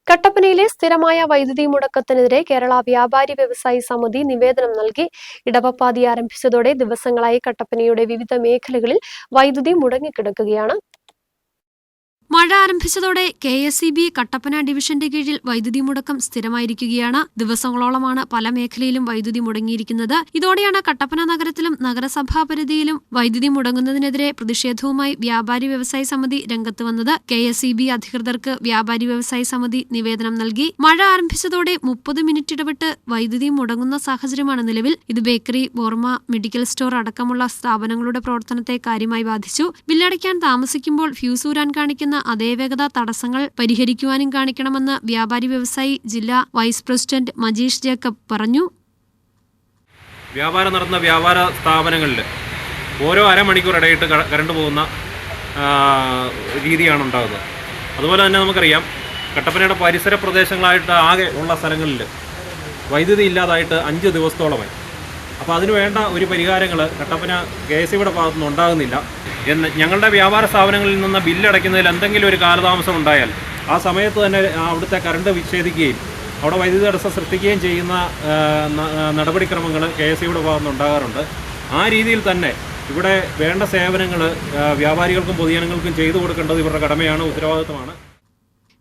കട്ടപ്പനയിലെ സ്ഥിരമായ വൈദ്യുതി മുടക്കത്തിനെതിരെ കേരള വ്യാപാരി വ്യവസായി സമിതി നിവേദനം നൽകി. ഇടവപ്പാതി ആരംഭിച്ചതോടെ ദിവസങ്ങളായി കട്ടപ്പനയുടെ വിവിധ മേഖലകളിൽ വൈദ്യുതി മുടങ്ങിക്കിടക്കുകയാണ്. മഴ ആരംഭിച്ചതോടെ KSEB കട്ടപ്പന ഡിവിഷന്റെ കീഴിൽ വൈദ്യുതി മുടക്കം സ്ഥിരമായിരിക്കുകയാണ്. ദിവസങ്ങളോളമാണ് പല മേഖലയിലും വൈദ്യുതി മുടങ്ങിയിരിക്കുന്നത്. ഇതോടെയാണ് കട്ടപ്പന നഗരത്തിലും നഗരസഭാ പരിധിയിലും വൈദ്യുതി മുടങ്ങുന്നതിനെതിരെ പ്രതിഷേധവുമായി വ്യാപാരി വ്യവസായി സമിതി രംഗത്ത് വന്നത്. KSEB അധികൃതർക്ക് വ്യാപാരി വ്യവസായി സമിതി നിവേദനം നൽകി. മഴ ആരംഭിച്ചതോടെ 30 മിനിറ്റ് ഇടവിട്ട് വൈദ്യുതി മുടങ്ങുന്ന സാഹചര്യമാണ് നിലവിൽ. ഇത് ബേക്കറി, ബോർമ, മെഡിക്കൽ സ്റ്റോർ അടക്കമുള്ള സ്ഥാപനങ്ങളുടെ പ്രവർത്തനത്തെ കാര്യമായി ബാധിച്ചു. ബില്ലടയ്ക്കാൻ താമസിക്കുമ്പോൾ ഫ്യൂസ് ഊരാൻ കാണിക്കുന്ന അതേ വേഗത തടസ്സങ്ങൾ പരിഹരിക്കുവാനും കാണിക്കണമെന്ന് വ്യാപാരി വ്യവസായി ജില്ലാ വൈസ് പ്രസിഡന്റ് മജീഷ് ജേക്കബ് പറഞ്ഞു. വ്യാപാരം നടത്തുന്ന വ്യാപാര സ്ഥാപനങ്ങളിൽ ഓരോ അരമണിക്കൂർ ഇടയിട്ട് കറണ്ട് പോകുന്ന രീതിയാണ് ഉണ്ടാകുന്നത്. അതുപോലെ തന്നെ നമുക്കറിയാം, കട്ടപ്പനയുടെ പരിസര പ്രദേശങ്ങളായിട്ട് ആകെ ഉള്ള സ്ഥലങ്ങളിൽ വൈദ്യുതി ഇല്ലാതായിട്ട് 5 ദിവസത്തോളമായി. അപ്പോൾ അതിനു വേണ്ട ഒരു പരിഹാരങ്ങൾ കട്ടപ്പന KSEBയുടെ ഭാഗത്തുനിന്ന് ഉണ്ടാകുന്നില്ല എന്ന്. ഞങ്ങളുടെ വ്യാപാര സ്ഥാപനങ്ങളിൽ നിന്ന് ബില്ലടയ്ക്കുന്നതിൽ എന്തെങ്കിലും ഒരു കാലതാമസം ഉണ്ടായാൽ ആ സമയത്ത് തന്നെ അവിടുത്തെ കറണ്ട് വിച്ഛേദിക്കുകയും അവിടെ വൈദ്യുതി തടസ്സം സൃഷ്ടിക്കുകയും ചെയ്യുന്ന നടപടിക്രമങ്ങൾ KSEBയുടെ ഭാഗത്തുനിന്ന് ഉണ്ടാകാറുണ്ട്. ആ രീതിയിൽ തന്നെ ഇവിടെ വേണ്ട സേവനങ്ങൾ വ്യാപാരികൾക്കും പൊതുജനങ്ങൾക്കും ചെയ്തു കൊടുക്കേണ്ടത് ഇവരുടെ കടമയാണ്, ഉത്തരവാദിത്തമാണ്.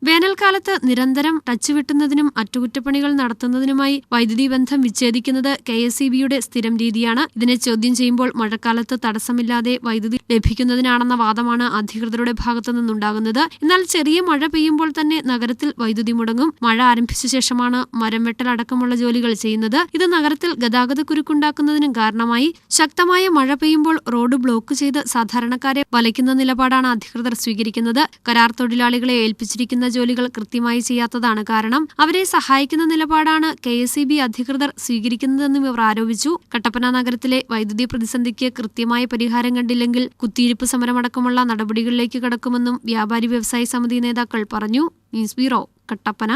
വേനൽക്കാലത്ത് നിരന്തരം ടച്ച് വെട്ടുന്നതിനും അറ്റകുറ്റപ്പണികൾ നടത്തുന്നതിനുമായി വൈദ്യുതി ബന്ധം വിച്ഛേദിക്കുന്നത് KSEBയുടെ സ്ഥിരം രീതിയാണ്. ഇതിനെ ചോദ്യം ചെയ്യുമ്പോൾ മഴക്കാലത്ത് തടസ്സമില്ലാതെ വൈദ്യുതി ലഭിക്കുന്നതിനാണെന്ന വാദമാണ് അധികൃതരുടെ ഭാഗത്തു നിന്നുണ്ടാകുന്നത്. എന്നാൽ ചെറിയ മഴ പെയ്യുമ്പോൾ തന്നെ നഗരത്തിൽ വൈദ്യുതി മുടങ്ങും. മഴ ആരംഭിച്ച ശേഷമാണ് മരം വെട്ടൽ അടക്കമുള്ള ജോലികൾ ചെയ്യുന്നത്. ഇത് നഗരത്തിൽ ഗതാഗതക്കുരുക്കുണ്ടാക്കുന്നതിനും കാരണമായി. ശക്തമായ മഴ പെയ്യുമ്പോൾ റോഡ് ബ്ലോക്ക് ചെയ്ത് സാധാരണക്കാരെ വലയ്ക്കുന്ന നിലപാടാണ് അധികൃതർ സ്വീകരിക്കുന്നത്. കരാർ തൊഴിലാളികളെ ഏൽപ്പിച്ചിരിക്കുന്ന ജോലികൾ കൃത്യമായി ചെയ്യാത്തതാണ് കാരണം. അവരെ സഹായിക്കുന്ന നിലപാടാണ് KSEB അധികൃതർ സ്വീകരിക്കുന്നതെന്നും ഇവർ ആരോപിച്ചു. കട്ടപ്പന നഗരത്തിലെ വൈദ്യുതി പ്രതിസന്ധിക്ക് കൃത്യമായ പരിഹാരം കണ്ടില്ലെങ്കിൽ കുത്തിയിരിപ്പ് സമരമടക്കമുള്ള നടപടികളിലേക്ക് കടക്കുമെന്നും വ്യാപാരി വ്യവസായി സമിതി നേതാക്കൾ പറഞ്ഞു. News bureau, Kattappana.